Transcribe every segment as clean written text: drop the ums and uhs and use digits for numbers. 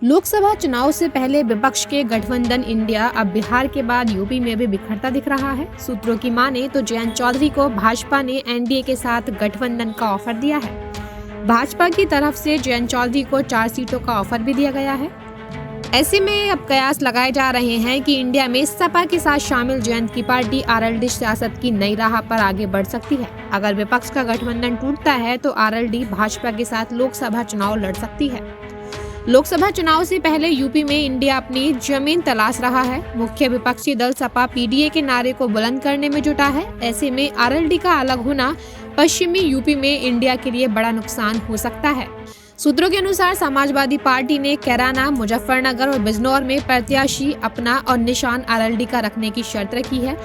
लोकसभा चुनाव से पहले विपक्ष के गठबंधन इंडिया अब बिहार के बाद यूपी में भी बिखरता दिख रहा है। सूत्रों की माने तो जयंत चौधरी को भाजपा ने एनडीए के साथ गठबंधन का ऑफर दिया है। भाजपा की तरफ से जयंत चौधरी को 4 सीटों का ऑफर भी दिया गया है। ऐसे में अब कयास लगाए जा रहे हैं कि इंडिया में सपा के साथ शामिल जयंत की पार्टी आरएलडी सियासत की नई राह पर आगे बढ़ सकती है। अगर विपक्ष का गठबंधन टूटता है तो आरएलडी भाजपा के साथ लोकसभा चुनाव लड़ सकती है। लोकसभा चुनाव से पहले यूपी में इंडिया अपनी जमीन तलाश रहा है। मुख्य विपक्षी दल सपा पीडीए के नारे को बुलंद करने में जुटा है। ऐसे में आरएलडी का अलग होना पश्चिमी यूपी में इंडिया के लिए बड़ा नुकसान हो सकता है। सूत्रों के अनुसार समाजवादी पार्टी ने कैराना, मुजफ्फरनगर और बिजनौर में प्रत्याशी अपना और निशान आरएलडी का रखने की शर्त रखी है।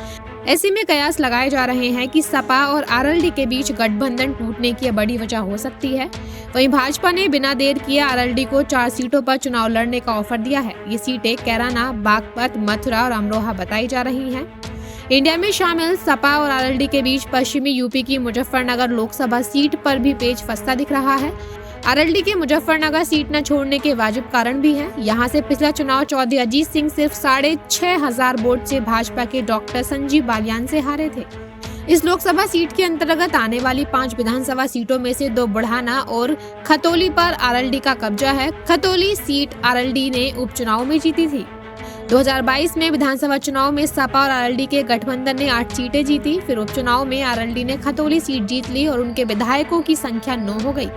ऐसे में कयास लगाए जा रहे हैं कि सपा और आरएलडी के बीच गठबंधन टूटने की बड़ी वजह हो सकती है। वहीं भाजपा ने बिना देर किए आरएलडी को 4 सीटों पर चुनाव लड़ने का ऑफर दिया है। ये सीटें कैराना, बागपत, मथुरा और अमरोहा बताई जा रही हैं। इंडिया में शामिल सपा और आरएलडी के बीच पश्चिमी यूपी की मुजफ्फरनगर लोकसभा सीट पर भी पेच फंसता दिख रहा है। आरएलडी के मुजफ्फरनगर सीट न छोड़ने के वाजिब कारण भी है। यहां से पिछला चुनाव चौधरी अजीत सिंह सिर्फ 6,500 वोट से भाजपा के डॉक्टर संजीव बालियान से हारे थे। इस लोकसभा सीट के अंतर्गत आने वाली 5 विधानसभा सीटों में से 2 बुढ़ाना और खतौली पर आरएलडी का कब्जा है। खतौली सीट आरएलडी ने उपचुनाव में जीती थी। 2022 में विधानसभा चुनाव में सपा और आरएलडी के गठबंधन ने 8 सीटें जीती। फिर उपचुनाव में आरएलडी ने खतौली सीट जीत ली और उनके विधायकों की संख्या 9 हो गई।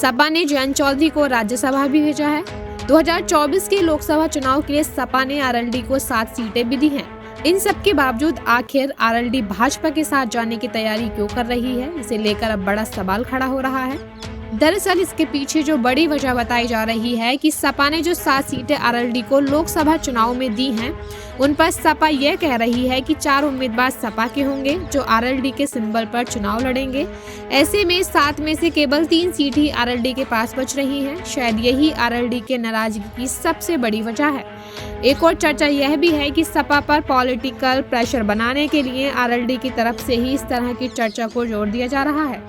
सपा ने जयंत चौधरी को राज्यसभा भी भेजा है। 2024 के लोकसभा चुनाव के लिए सपा ने आरएलडी को 7 सीटें भी दी हैं। इन सब के बावजूद आखिर आरएलडी भाजपा के साथ जाने की तैयारी क्यों कर रही है, इसे लेकर अब बड़ा सवाल खड़ा हो रहा है। दरअसल इसके पीछे जो बड़ी वजह बताई जा रही है कि सपा ने जो 7 सीटें आरएलडी को लोकसभा चुनाव में दी हैं, उन पर सपा यह कह रही है कि 4 उम्मीदवार सपा के होंगे जो आरएलडी के सिंबल पर चुनाव लड़ेंगे। ऐसे में 7 में से केवल 3 सीट ही आरएलडी के पास बच रही हैं। शायद यही आरएलडी के नाराजगी की सबसे बड़ी वजह है। एक और चर्चा यह भी है कि सपा पर पॉलिटिकल प्रेशर बनाने के लिए आरएलडी की तरफ से ही इस तरह की चर्चा को जोर दिया जा रहा है।